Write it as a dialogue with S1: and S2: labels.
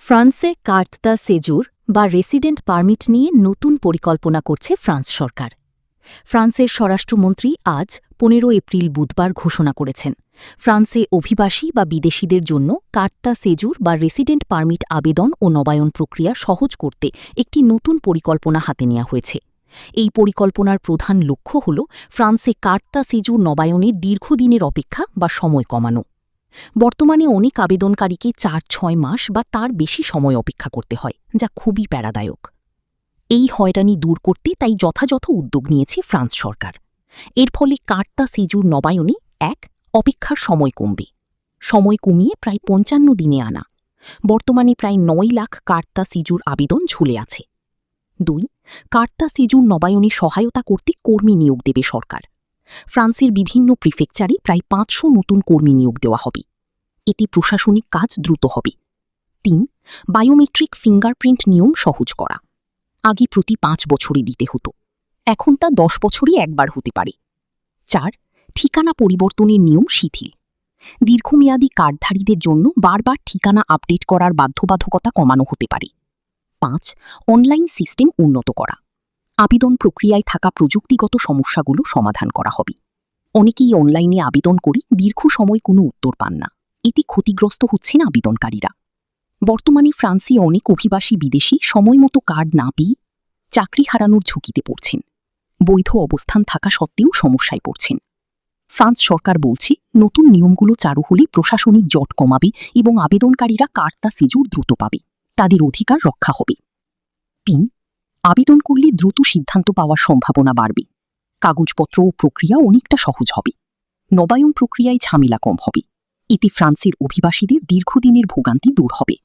S1: ফ্রান্সে cart the সেজুর বা resident permit নিয়ে নতুন পরিকল্পনা করছে ফ্রান্স সরকার। ফ্রান্সের স্বরাষ্ট্রমন্ত্রী আজ ১৫ এপ্রিল বুধবার ঘোষণা করেছেন, ফ্রান্সে অভিবাসী বা বিদেশিদের জন্য কার্ট দ্য সেজুর বা রেসিডেন্ট পারমিট আবেদন ও নবায়ন প্রক্রিয়া সহজ করতে একটি নতুন পরিকল্পনা হাতে নেওয়া হয়েছে। এই পরিকল্পনার প্রধান লক্ষ্য হল ফ্রান্সে কার্ট দ্য সেজুর নবায়নের দীর্ঘদিনের অপেক্ষা বা সময় কমানো। বর্তমানে অনেক আবেদনকারীকে ৪-৬ মাস বা তার বেশি সময় অপেক্ষা করতে হয়, যা খুবই প্যারাদায়ক। এই হয়রানি দূর করতে তাই যথাযথ উদ্যোগ নিয়েছে ফ্রান্স সরকার। এর ফলে কার্ট দ্য সেজুর নবায়নে অপেক্ষার সময় কমবে। সময় কমিয়ে প্রায় ৫৫ দিনে আনা। বর্তমানে প্রায় ৯ লাখ কার্ট দ্য সেজুর আবেদন ঝুলে আছে। ২. কার্ট দ্য সেজুর নবায়নে সহায়তা করতে কর্মী নিয়োগ দেবে সরকার। ফ্রান্সের বিভিন্ন প্রিফেকচারে প্রায় ৫০০ নতুন কর্মী নিয়োগ দেওয়া হবে। এতে প্রশাসনিক কাজ দ্রুত হবে। ৩. বায়োমেট্রিক ফিঙ্গারপ্রিন্ট নিয়ম সহজ করা। আগে প্রতি ৫ বছরে দিতে হতো, এখন তা ১০ বছরে একবার হতে পারে। ৪. ঠিকানা পরিবর্তনের নিয়ম শিথিল। দীর্ঘমেয়াদী কার্ডধারীদের জন্য বারবার ঠিকানা আপডেট করার বাধ্যবাধকতা কমানো হতে পারে। ৫. অনলাইন সিস্টেম উন্নত করা। আবেদন প্রক্রিয়ায় থাকা প্রযুক্তিগত সমস্যাগুলো সমাধান করা হবে। অনেকেই অনলাইনে আবেদন করে দীর্ঘ সময় কোনো উত্তর পান না। এতে ক্ষতিগ্রস্ত হচ্ছেন আবেদনকারীরা। বর্তমানে ফ্রান্সে অনেক অভিবাসী বিদেশি সময়মতো কার্ড না পেয়ে চাকরি হারানোর ঝুঁকিতে পড়ছেন। বৈধ অবস্থান থাকা সত্ত্বেও সমস্যায় পড়ছেন। ফ্রান্স সরকার বলছে, নতুন নিয়মগুলো চালু হলে প্রশাসনিক জট কমাবে এবং আবেদনকারীরা কার্ট দ্য সেজুর দ্রুত পাবে। তাদের অধিকার রক্ষা হবে। ৩. আবেদন করলে দ্রুত সিদ্ধান্ত পাওয়ার সম্ভাবনা বাড়বে। কাগজপত্র ও প্রক্রিয়া অনেকটা সহজ হবে। নবায়ন প্রক্রিয়ায় ঝামেলা কম হবে। এতে ফ্রান্সের অভিবাসীদের দীর্ঘদিনের ভোগান্তি দূর হবে।